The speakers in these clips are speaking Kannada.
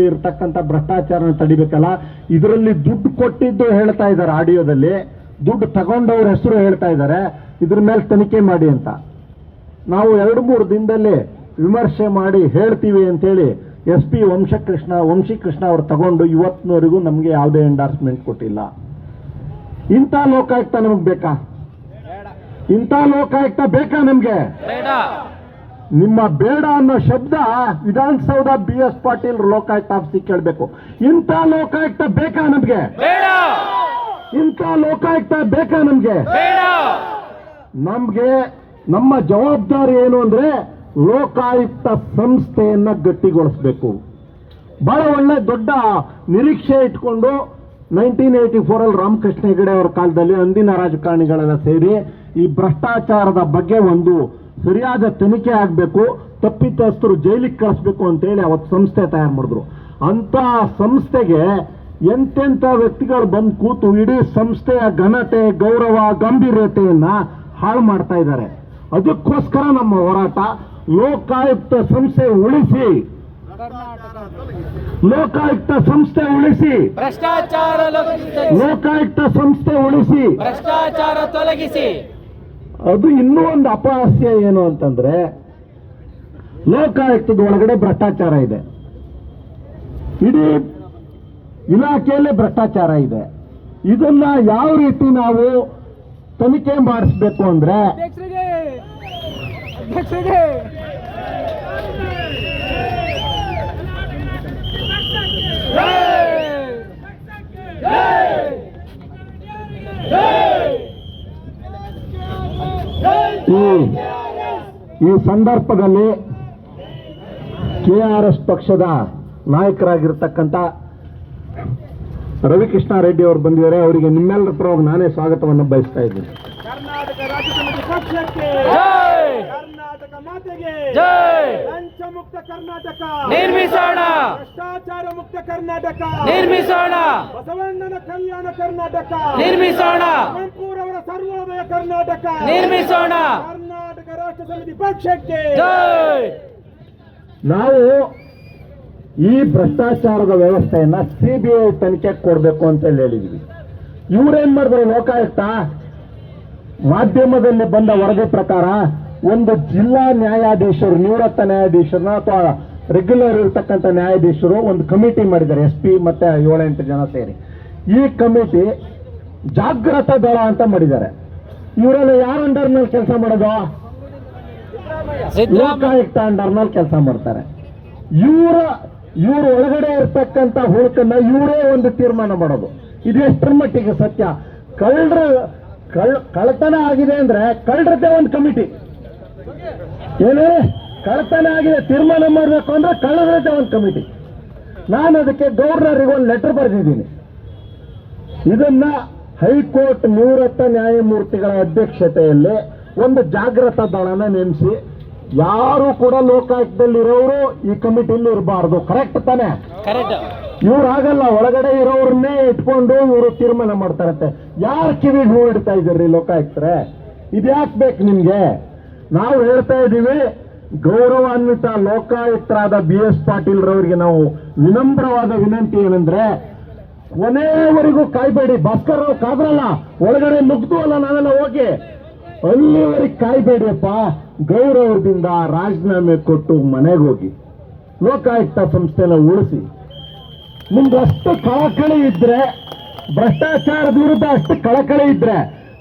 ಇರ್ತಕ್ಕಂಥ ಭ್ರಷ್ಟಾಚಾರ ತಡಿಬೇಕಲ್ಲ. ಇದರಲ್ಲಿ ದುಡ್ಡು ಕೊಟ್ಟಿದ್ದು ಹೇಳ್ತಾ ಇದ್ದಾರೆ, ಆಡಿಯೋದಲ್ಲಿ ದುಡ್ಡು ತಗೊಂಡವ್ರ ಹೆಸರು ಹೇಳ್ತಾ ಇದ್ದಾರೆ. ಇದ್ರ ಮೇಲೆ ತನಿಖೆ ಮಾಡಿ ಅಂತ ನಾವು 2-3 ದಿನದಲ್ಲಿ ವಿಮರ್ಶೆ ಮಾಡಿ ಹೇಳ್ತೀವಿ ಅಂತೇಳಿ SP ವಂಶೀಕೃಷ್ಣ ಅವರು ತಗೊಂಡು ಇವತ್ತಿನವರೆಗೂ ನಮಗೆ ಯಾವುದೇ ಎಂಡಾರ್ಸ್ಮೆಂಟ್ ಕೊಟ್ಟಿಲ್ಲ. ಇಂಥ ಲೋಕಾಯುಕ್ತ ನಮಗೆ ಬೇಕಾ? ಇಂಥ ಲೋಕಾಯುಕ್ತ ಬೇಕಾ ನಮ್ಗೆ? ನಿಮ್ಮ ಬೇಡ ಅನ್ನೋ ಶಬ್ದ ವಿಧಾನಸೌಧ BS ಪಾಟೀಲ್ ಲೋಕಾಯುಕ್ತ ಆಫೀಸಿಗೆ ಕೇಳಬೇಕು. ಇಂಥ ಲೋಕಾಯುಕ್ತ ಬೇಕಾ ನಮ್ಗೆ? ಇಂಥ ಲೋಕಾಯುಕ್ತ ಬೇಕಾ ನಮ್ಗೆ? ನಮ್ಗೆ ನಮ್ಮ ಜವಾಬ್ದಾರಿ ಏನು ಅಂದ್ರೆ ಲೋಕಾಯುಕ್ತ ಸಂಸ್ಥೆಯನ್ನ ಗಟ್ಟಿಗೊಳಿಸಬೇಕು. ಬಹಳ ಒಳ್ಳೆ ದೊಡ್ಡ ನಿರೀಕ್ಷೆ ಇಟ್ಕೊಂಡು 1984 ರಾಮಕೃಷ್ಣ ಹೆಗಡೆ ಅವರ ಕಾಲದಲ್ಲಿ ಅಂದಿನ ರಾಜಕಾರಣಿಗಳೆಲ್ಲ ಸೇರಿ ಈ ಭ್ರಷ್ಟಾಚಾರದ ಬಗ್ಗೆ ಒಂದು ಸರಿಯಾದ ತನಿಖೆ ಆಗಬೇಕು, ತಪ್ಪಿತಸ್ಥರು ಜೈಲಿಗೆ ಕಳಿಸ್ಬೇಕು ಅಂತೇಳಿ ಅವತ್ತು ಸಂಸ್ಥೆ ತಯಾರು ಮಾಡಿದ್ರು. ಅಂತ ಸಂಸ್ಥೆಗೆ ಎಂತೆಂಥ ವ್ಯಕ್ತಿಗಳು ಬಂದು ಕೂತು ಇಡೀ ಸಂಸ್ಥೆಯ ಘನತೆ, ಗೌರವ, ಗಂಭೀರತೆಯನ್ನ ಹಾಳು ಮಾಡ್ತಾ ಇದ್ದಾರೆ. ಅದಕ್ಕೋಸ್ಕರ ನಮ್ಮ ಹೋರಾಟ. ಲೋಕಾಯುಕ್ತ ಸಂಸ್ಥೆ ಉಳಿಸಿ, ಲೋಕಾಯುಕ್ತ ಸಂಸ್ಥೆ ಉಳಿಸಿ, ಭ್ರಷ್ಟಾಚಾರ ಲೋಕಾಯುಕ್ತ ಸಂಸ್ಥೆ ಉಳಿಸಿ, ಭ್ರಷ್ಟಾಚಾರ ತೊಲಗಿಸಿ. ಅದು ಇನ್ನೂ ಒಂದು ಅಪಹಾಸ್ಯ ಏನು ಅಂತಂದ್ರೆ ಲೋಕಾಯುಕ್ತದ ಒಳಗಡೆ ಭ್ರಷ್ಟಾಚಾರ ಇದೆ, ಇಡೀ ಇಲಾಖೆಯಲ್ಲೇ ಭ್ರಷ್ಟಾಚಾರ ಇದೆ. ಇದನ್ನ ಯಾವ ರೀತಿ ನಾವು ತನಿಖೆ ಮಾಡಿಸ್ಬೇಕು ಅಂದ್ರೆ ಈ ಸಂದರ್ಭದಲ್ಲಿ KRS ಪಕ್ಷದ ನಾಯಕರಾಗಿರ್ತಕ್ಕಂಥ ರವಿಕೃಷ್ಣ ರೆಡ್ಡಿ ಅವರು ಬಂದಿದ್ದಾರೆ. ಅವರಿಗೆ ನಿಮ್ಮೆಲ್ಲರ ಪರವಾಗಿ ನಾನೇ ಸ್ವಾಗತವನ್ನು ಬಯಸ್ತಾ ಇದ್ದೀನಿ. ಕರ್ನಾಟಕ ರಾಜ್ಯ ಸಮಿತಿ ಪಕ್ಷಕ್ಕೆ ಕರ್ನಾಟಕ ಮಾತೆಗೆ ಲಂಚ ಮುಕ್ತ ಕರ್ನಾಟಕ ನಿರ್ಮಿಸೋಣ, ಭ್ರಷ್ಟಾಚಾರ ಮುಕ್ತ ಕರ್ನಾಟಕ ನಿರ್ಮಿಸೋಣ, ಬಸವಣ್ಣನ ಕಲ್ಯಾಣ ಕರ್ನಾಟಕ ನಿರ್ಮಿಸೋಣ, ಕುವೆಂಪುರವರ ಸರ್ವೋದಯ ಕರ್ನಾಟಕ ನಿರ್ಮಿಸೋಣ. ಕರ್ನಾಟಕ ರಾಷ್ಟ್ರ ಸಮಿತಿ ಪಕ್ಷಕ್ಕೆ ನಾವು ಈ ಭ್ರಷ್ಟಾಚಾರದ ವ್ಯವಸ್ಥೆಯನ್ನ CBI ತನಿಖೆ ಕೊಡಬೇಕು ಅಂತ ಹೇಳಿದ್ವಿ. ಇವರೇನ್ ಮಾಡಿದ್ರು? ಲೋಕಾಯುಕ್ತ ಮಾಧ್ಯಮದಲ್ಲಿ ಬಂದ ವರದಿ ಪ್ರಕಾರ ಒಂದು ಜಿಲ್ಲಾ ನ್ಯಾಯಾಧೀಶರು, ನಿವೃತ್ತ ನ್ಯಾಯಾಧೀಶರನ್ನ ಅಥವಾ ರೆಗ್ಯುಲರ್ ಇರ್ತಕ್ಕಂಥ ನ್ಯಾಯಾಧೀಶರು ಒಂದು ಕಮಿಟಿ ಮಾಡಿದ್ದಾರೆ, SP ಮತ್ತೆ 7-8 ಜನ ಸೇರಿ. ಈ ಕಮಿಟಿ ಜಾಗೃತ ದಳ ಅಂತ ಮಾಡಿದ್ದಾರೆ. ಇವರೆಲ್ಲ ಯಾರ ಅಂಡರ್ನಲ್ಲಿ ಕೆಲಸ ಮಾಡೋದು? ಲೋಕಾಯುಕ್ತ ಅಂಡರ್ನಲ್ಲಿ ಕೆಲಸ ಮಾಡ್ತಾರೆ. ಇವ್ರ ಒಳಗಡೆ ಇರ್ತಕ್ಕಂಥ ಹುಡುಕನ್ನ ಇವರೇ ಒಂದು ತೀರ್ಮಾನ ಮಾಡೋದು. ಇದು ಎಷ್ಟರ ಮಟ್ಟಿಗೆ ಸತ್ಯ? ಕಳ್ಳತನ ಆಗಿದೆ ಅಂದ್ರೆ ಕಳ್ಳರದ್ದೇ ಒಂದು ಕಮಿಟಿ, ಏನು ಕಳ್ಳತನ ಆಗಿದೆ ತೀರ್ಮಾನ ಮಾಡಬೇಕು ಅಂದ್ರೆ ಕಳ್ಳರದ್ದೇ ಒಂದು ಕಮಿಟಿ. ನಾನು ಅದಕ್ಕೆ ಗವರ್ನರಿಗೆ ಒಂದು ಲೆಟರ್ ಬರೆದಿದ್ದೀನಿ. ಇದನ್ನ ಹೈಕೋರ್ಟ್ ನಿವೃತ್ತ ನ್ಯಾಯಮೂರ್ತಿಗಳ ಅಧ್ಯಕ್ಷತೆಯಲ್ಲಿ ಒಂದು ಜಾಗೃತ ದಳನ ನೇಮಿಸಿ, ಯಾರು ಕೂಡ ಲೋಕಾಯುಕ್ತದಲ್ಲಿರೋರು ಈ ಕಮಿಟಿಯಲ್ಲಿ ಇರಬಾರ್ದು. ಕರೆಕ್ಟ್ ತಾನೆ? ಇವ್ರು ಆಗಲ್ಲ, ಒಳಗಡೆ ಇರೋರನ್ನೇ ಇಟ್ಕೊಂಡು ಇವರು ತೀರ್ಮಾನ ಮಾಡ್ತಾರಂತೆ. ಯಾರು ಕಿವಿಗೆ ಹೂ ಇಡ್ತಾ ಇದ್ದೀರಿ ಲೋಕಾಯುಕ್ತರೆ? ಇದ್ಯಾಕೆ ಬೇಕು ನಿಮ್ಗೆ? ನಾವು ಹೇಳ್ತಾ ಇದ್ದೀವಿ, ಗೌರವಾನ್ವಿತ ಲೋಕಾಯುಕ್ತರಾದ BS ಪಾಟೀಲ್ ರವರಿಗೆ ನಾವು ವಿನಮ್ರವಾದ ವಿನಂತಿ ಏನಂದ್ರೆ, ಕೊನೆಯವರೆಗೂ ಕಾಯ್ಬೇಡಿ. ಭಾಸ್ಕರ್ ರಾವ್ ಕಾದ್ರಲ್ಲ, ಒಳಗಡೆ ನುಗ್ದು ಅಲ್ಲ ನಾವೆಲ್ಲ ಹೋಗಿ, ಅಲ್ಲಿವರೆಗೆ ಕಾಯ್ಬೇಡಿಯಪ್ಪ. ಗೌರವದಿಂದ ರಾಜೀನಾಮೆ ಕೊಟ್ಟು ಮನೆಗೆ ಹೋಗಿ ಲೋಕಾಯುಕ್ತ ಸಂಸ್ಥೆನ ಉಳಿಸಿ. ನಿಮ್ಗೆ ಅಷ್ಟು ಕಳಕಳಿ ಇದ್ರೆ, ಭ್ರಷ್ಟಾಚಾರದ ವಿರುದ್ಧ ಅಷ್ಟು ಕಳಕಳಿ ಇದ್ರೆ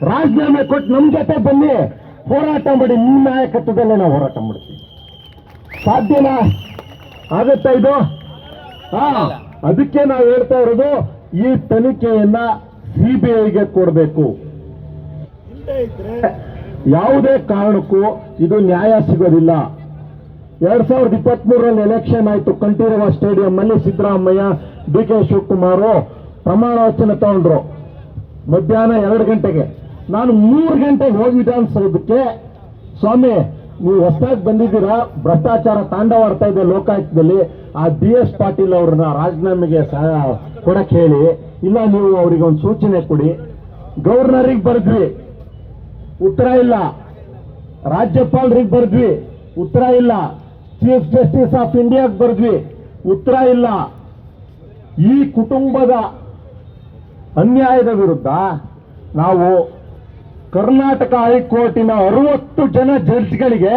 ರಾಜೀನಾಮೆ ಕೊಟ್ಟು ನಮ್ಮ ಜೊತೆ ಬನ್ನಿ, ಹೋರಾಟ ಮಾಡಿ. ನಿಮ್ಮ ನಾಯಕತ್ವದಲ್ಲೇ ನಾವು ಹೋರಾಟ ಮಾಡ್ತೀವಿ. ಸಾಧ್ಯನಾ? ಆಗುತ್ತಾ ಇದು? ಅದಕ್ಕೆ ನಾವು ಹೇಳ್ತಾ ಇರೋದು, ಈ ತನಿಖೆಯನ್ನ CBIಗೆ ಕೊಡಬೇಕು. ಯಾವುದೇ ಕಾರಣಕ್ಕೂ ಇದು ನ್ಯಾಯ ಸಿಗೋದಿಲ್ಲ. 2023 ಎಲೆಕ್ಷನ್ ಆಯ್ತು, ಕಂಠೀರವ ಸ್ಟೇಡಿಯಂ ಅಲ್ಲಿ ಸಿದ್ದರಾಮಯ್ಯ, DK ಶಿವಕುಮಾರ್ ಪ್ರಮಾಣ ವಚನ ತಗೊಂಡ್ರು ಮಧ್ಯಾಹ್ನ 2 ಗಂಟೆಗೆ. ನಾನು 3 ಗಂಟೆಗೆ ಹೋಗಿ ವಿಧಾನಸೌಧಕ್ಕೆ, ಸ್ವಾಮಿ ನೀವು ಹೊಸದಾಗಿ ಬಂದಿದ್ದೀರಾ, ಭ್ರಷ್ಟಾಚಾರ ತಾಂಡವಾಡ್ತಾ ಇದೆ ಲೋಕಾಯುಕ್ತದಲ್ಲಿ, ಆ BS ಪಾಟೀಲ್ ಅವ್ರನ್ನ ರಾಜೀನಾಮೆಗೆ ಕೊಡಕ್ಕೆ ಹೇಳಿ, ಇಲ್ಲ ನೀವು ಅವರಿಗೆ ಒಂದು ಸೂಚನೆ ಕೊಡಿ. ಗವರ್ನರಿಗೆ ಬರೆದ್ವಿ, ಉತ್ತರ ಇಲ್ಲ. ರಾಜ್ಯಪಾಲರಿಗೆ ಬರೆದ್ವಿ, ಉತ್ತರ ಇಲ್ಲ. ಚೀಫ್ ಜಸ್ಟಿಸ್ ಆಫ್ ಇಂಡಿಯಾಗೆ ಬರೆದ್ವಿ, ಉತ್ತರ ಇಲ್ಲ. ಈ ಕುಟುಂಬದ ಅನ್ಯಾಯದ ವಿರುದ್ಧ ನಾವು ಕರ್ನಾಟಕ ಹೈಕೋರ್ಟಿನ 60 ಜನ ಜಡ್ಜ್ಗಳಿಗೆ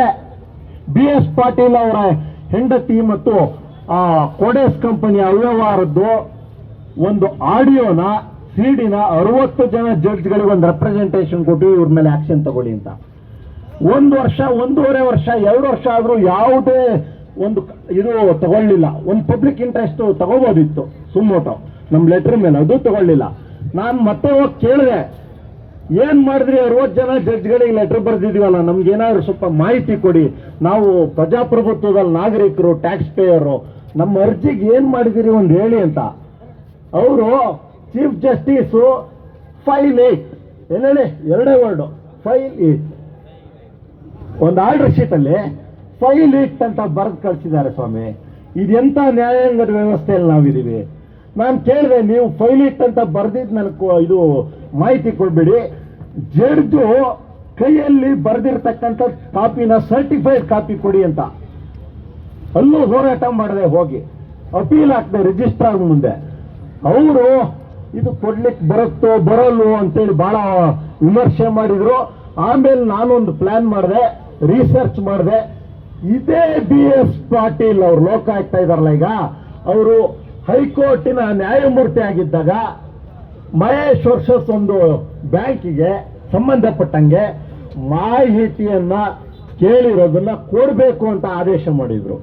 BS ಪಾಟೀಲ್ ಅವರ ಹೆಂಡತಿ ಮತ್ತು ಕೋಡೆಸ್ ಕಂಪನಿಯ ಅವ್ಯವಹಾರದ್ದು ಒಂದು ಆಡಿಯೋನ ಸಿಡಿನ 60 ಜನ ಜಡ್ಜ್ಗಳಿಗೆ ಒಂದು ರೆಪ್ರೆಸೆಂಟೇಷನ್ ಕೊಟ್ಟು ಇವ್ರ ಮೇಲೆ ಆಕ್ಷನ್ ತಗೊಳ್ಳಿ ಅಂತ. 1 ವರ್ಷ, 1.5 ವರ್ಷ, 2 ವರ್ಷ ಆದ್ರೂ ಯಾವುದೇ ಒಂದು ಇದು ತಗೊಳ್ಳಿಲ್ಲ. ಒಂದು ಪಬ್ಲಿಕ್ ಇಂಟ್ರೆಸ್ಟ್ ತಗೋಬೋದಿತ್ತು ಸುಮ್ಮೋಟೋ ನಮ್ಮ ಲೆಟರ್ ಮೇಲೆ, ಅದು ತಗೊಳ್ಳಿಲ್ಲ. ನಾನು ಮತ್ತೆ ಹೋಗಿ ಕೇಳಿದೆ, ಏನ್ ಮಾಡಿದ್ರಿ 60 ಜನ ಜಡ್ಜ್ಗಳಿಗೆ ಲೆಟರ್ ಬರೆದಿದೀವಲ್ಲ, ನಮ್ಗೇನಾದ್ರು ಸ್ವಲ್ಪ ಮಾಹಿತಿ ಕೊಡಿ, ನಾವು ಪ್ರಜಾಪ್ರಭುತ್ವದಲ್ಲಿ ನಾಗರಿಕರು, ಟ್ಯಾಕ್ಸ್ ಪೇಯರು, ನಮ್ಮ ಅರ್ಜಿಗೆ ಏನ್ ಮಾಡಿದಿರಿ ಒಂದು ಹೇಳಿ ಅಂತ. ಅವರು chief justice file 8 ಏನೇಳಿ 2 word file 8 ಒಂದು ಆರ್ಡರ್ ಶೀಟ್ ಅಲ್ಲಿ ಫೈಲ್ 8 ಅಂತ ಬರೆದು ಕಳಿಸಿದ್ದಾರೆ. ಸ್ವಾಮಿ, ಇದೆಂತ ನ್ಯಾಯಾಂಗದ ವ್ಯವಸ್ಥೆಯಲ್ಲಿ ನಾವಿದ್ದೀವಿ. ನಾನು ಕೇಳಿದೆ, ನೀವು ಫೈಲ್ 8 ಅಂತ ಬರೆದಿದ್ದು ನನಗೆ ಇದು ಮಾಹಿತಿ ಕೊಡ್ಬೇಡಿ, ಜಡ್ಜು ಕೈಯಲ್ಲಿ ಬರೆದಿರ್ತಕ್ಕಂಥ ಕಾಪಿನ ಸರ್ಟಿಫೈಡ್ ಕಾಪಿ ಕೊಡಿ ಅಂತ. ಅಲ್ಲೂ ಹೋರಾಟ ಮಾಡಿದೆ, ಹೋಗಿ ಅಪೀಲ್ ಹಾಕಿದೆ ರಿಜಿಸ್ಟ್ರಾರ್ ಮುಂದೆ. ಅವರು ಇದು ಕೊಡ್ಲಿಕ್ಕೆ ಬರುತ್ತೋ ಬರಲ್ವೋ ಅಂತೇಳಿ ಬಹಳ ವಿಮರ್ಶೆ ಮಾಡಿದ್ರು. ಆಮೇಲೆ ನಾನೊಂದು ಪ್ಲಾನ್ ಮಾಡಿದೆ, ರಿಸರ್ಚ್ ಮಾಡಿದೆ. ಇದೇ BS ಪಾಟೀಲ್ ಅವರು ಲೋಕಾಯುಕ್ತ ಇದಾರಲ್ಲ ಈಗ, ಅವರು ಹೈಕೋರ್ಟಿನ ನ್ಯಾಯಮೂರ್ತಿ ಆಗಿದ್ದಾಗ ಮಹೇಶ್ ವರ್ಷಸ್ ಒಂದು ಬ್ಯಾಂಕಿಗೆ ಸಂಬಂಧಪಟ್ಟಂಗೆ ಮಾಹಿತಿಯನ್ನ ಕೇಳಿರೋದನ್ನ ಕೊಡಬೇಕು ಅಂತ ಆದೇಶ ಮಾಡಿದ್ರು.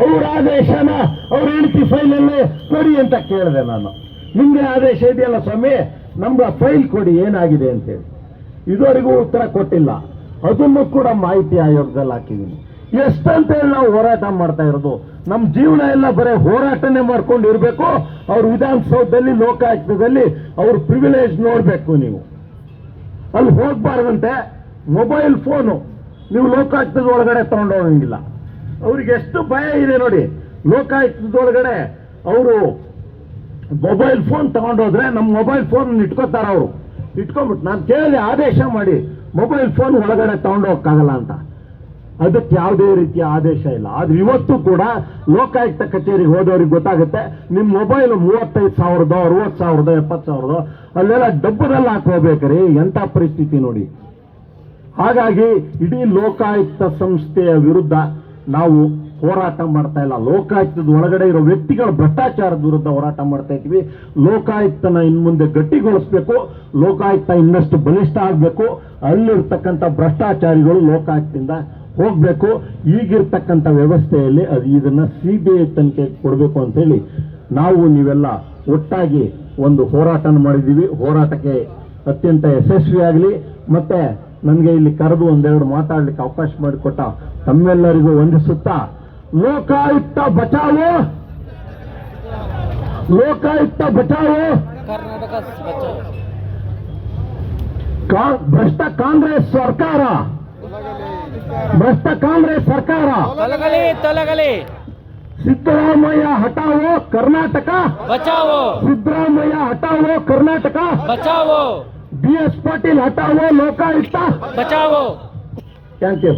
ಅವ್ರ ಆದೇಶನ ಅವ್ರ ಹೆಂಡತಿ ಫೈಲಲ್ಲೇ ಕೊಡಿ ಅಂತ ಕೇಳಿದೆ ನಾನು. ನಿಮ್ಗೆ ಆದೇಶ ಇದೆಯಲ್ಲ ಸ್ವಾಮಿ, ನಮ್ಗೆ ಫೈಲ್ ಕೊಡಿ ಏನಾಗಿದೆ ಅಂತೇಳಿ. ಇದುವರೆಗೂ ಉತ್ತರ ಕೊಟ್ಟಿಲ್ಲ. ಅದನ್ನು ಕೂಡ ಮಾಹಿತಿ ಆಯೋಗದಲ್ಲಿ ಹಾಕಿದ್ದೀನಿ. ಎಷ್ಟಂತೇಳಿ ನಾವು ಹೋರಾಟ ಮಾಡ್ತಾ ಇರೋದು, ನಮ್ಮ ಜೀವನ ಎಲ್ಲ ಬರೀ ಹೋರಾಟನೇ ಮಾಡ್ಕೊಂಡು ಇರಬೇಕು. ಅವ್ರ ವಿಧಾನಸೌಧದಲ್ಲಿ ಲೋಕಾಯುಕ್ತದಲ್ಲಿ ಅವ್ರ ಪ್ರಿವಿಲೇಜ್ ನೋಡ್ಬೇಕು. ನೀವು ಅಲ್ಲಿ ಹೋಗ್ಬಾರ್ದಂತೆ. ಮೊಬೈಲ್ ಫೋನು ನೀವು ಲೋಕಾಯುಕ್ತದ ಒಳಗಡೆ ತಗೊಂಡೋಗಂಗಿಲ್ಲ. ಅವ್ರಿಗೆ ಎಷ್ಟು ಭಯ ಇದೆ ನೋಡಿ. ಲೋಕಾಯುಕ್ತದೊಳಗಡೆ ಅವರು ಮೊಬೈಲ್ ಫೋನ್ ತಗೊಂಡೋದ್ರೆ ನಮ್ಮ ಮೊಬೈಲ್ ಫೋನ್ ಇಟ್ಕೋತಾರ. ಅವರು ಇಟ್ಕೊಂಡ್ಬಿಟ್ಟು ನಾನು ಕೇಳಿದೆ, ಆದೇಶ ಮಾಡಿ ಮೊಬೈಲ್ ಫೋನ್ ಒಳಗಡೆ ತಗೊಂಡೋಗಕ್ಕಾಗಲ್ಲ ಅಂತ. ಅದಕ್ಕೆ ಯಾವುದೇ ರೀತಿಯ ಆದೇಶ ಇಲ್ಲ. ಆದ್ರೆ ಇವತ್ತು ಕೂಡ ಲೋಕಾಯುಕ್ತ ಕಚೇರಿಗೆ ಹೋದವ್ರಿಗೆ ಗೊತ್ತಾಗುತ್ತೆ, ನಿಮ್ಮ ಮೊಬೈಲ್ 35,000, 60,000, 70,000 ಅಲ್ಲೆಲ್ಲ ಡಬ್ಬದಲ್ಲಿ ಹಾಕೋಬೇಕ್ರಿ. ಎಂಥ ಪರಿಸ್ಥಿತಿ ನೋಡಿ. ಹಾಗಾಗಿ ಇಡೀ ಲೋಕಾಯುಕ್ತ ಸಂಸ್ಥೆಯ ವಿರುದ್ಧ ನಾವು ಹೋರಾಟ ಮಾಡ್ತಾ ಇಲ್ಲ. ಲೋಕಾಯುಕ್ತದ ಒಳಗಡೆ ಇರೋ ವ್ಯಕ್ತಿಗಳ ಭ್ರಷ್ಟಾಚಾರದ ವಿರುದ್ಧ ಹೋರಾಟ ಮಾಡ್ತಾ ಇದ್ವಿ. ಲೋಕಾಯುಕ್ತನ ಇನ್ ಮುಂದೆ ಗಟ್ಟಿಗೊಳಿಸ್ಬೇಕು. ಲೋಕಾಯುಕ್ತ ಇನ್ನಷ್ಟು ಬಲಿಷ್ಠ ಆಗಬೇಕು. ಅಲ್ಲಿರ್ತಕ್ಕಂಥ ಭ್ರಷ್ಟಾಚಾರಿಗಳು ಲೋಕಾಯುಕ್ತದಿಂದ ಹೋಗ್ಬೇಕು. ಈಗಿರ್ತಕ್ಕಂಥ ವ್ಯವಸ್ಥೆಯಲ್ಲಿ ಇದನ್ನ CBI ತನಿಖೆ ಕೊಡಬೇಕು ಅಂತ ಹೇಳಿ ನಾವು ನೀವೆಲ್ಲ ಒಟ್ಟಾಗಿ ಒಂದು ಹೋರಾಟ ಮಾಡಿದ್ದೀವಿ. ಹೋರಾಟಕ್ಕೆ ಅತ್ಯಂತ ಯಶಸ್ವಿಯಾಗಲಿ. ಮತ್ತೆ ನನಗೆ ಇಲ್ಲಿ ಕರೆದು ಒಂದೆರಡು ಮಾತಾಡ್ಲಿಕ್ಕೆ ಅವಕಾಶ ಮಾಡಿಕೊಟ್ಟ ತಮ್ಮೆಲ್ಲರಿಗೂ ವಂದಿಸುತ್ತಾ, ಲೋಕಾಯುಕ್ತ ಬಚಾವೋ, ಲೋಕಾಯುಕ್ತ ಬಚಾವೋ, ಕರ್ನಾಟಕ ಬಚಾವೋ, ಭ್ರಷ್ಟ ಕಾಂಗ್ರೆಸ್ ಸರ್ಕಾರ, ಭ್ರಷ್ಟ ಕಾಂಗ್ರೆಸ್ ಸರ್ಕಾರ ತೊಲಗಲಿ ತೊಲಗಲಿ, ಸಿದ್ದರಾಮಯ್ಯ ಹಟಾವೋ ಕರ್ನಾಟಕ ಬಚಾವೋ, ಸಿದ್ದರಾಮಯ್ಯ ಹಟಾವೋ ಕರ್ನಾಟಕ ಬಚಾವೋ, BS ಪಾಟೀಲ್ ಹಟಾವೋ ಲೋಕಾಯುಕ್ತ ಬಚಾವೋ. Thank you.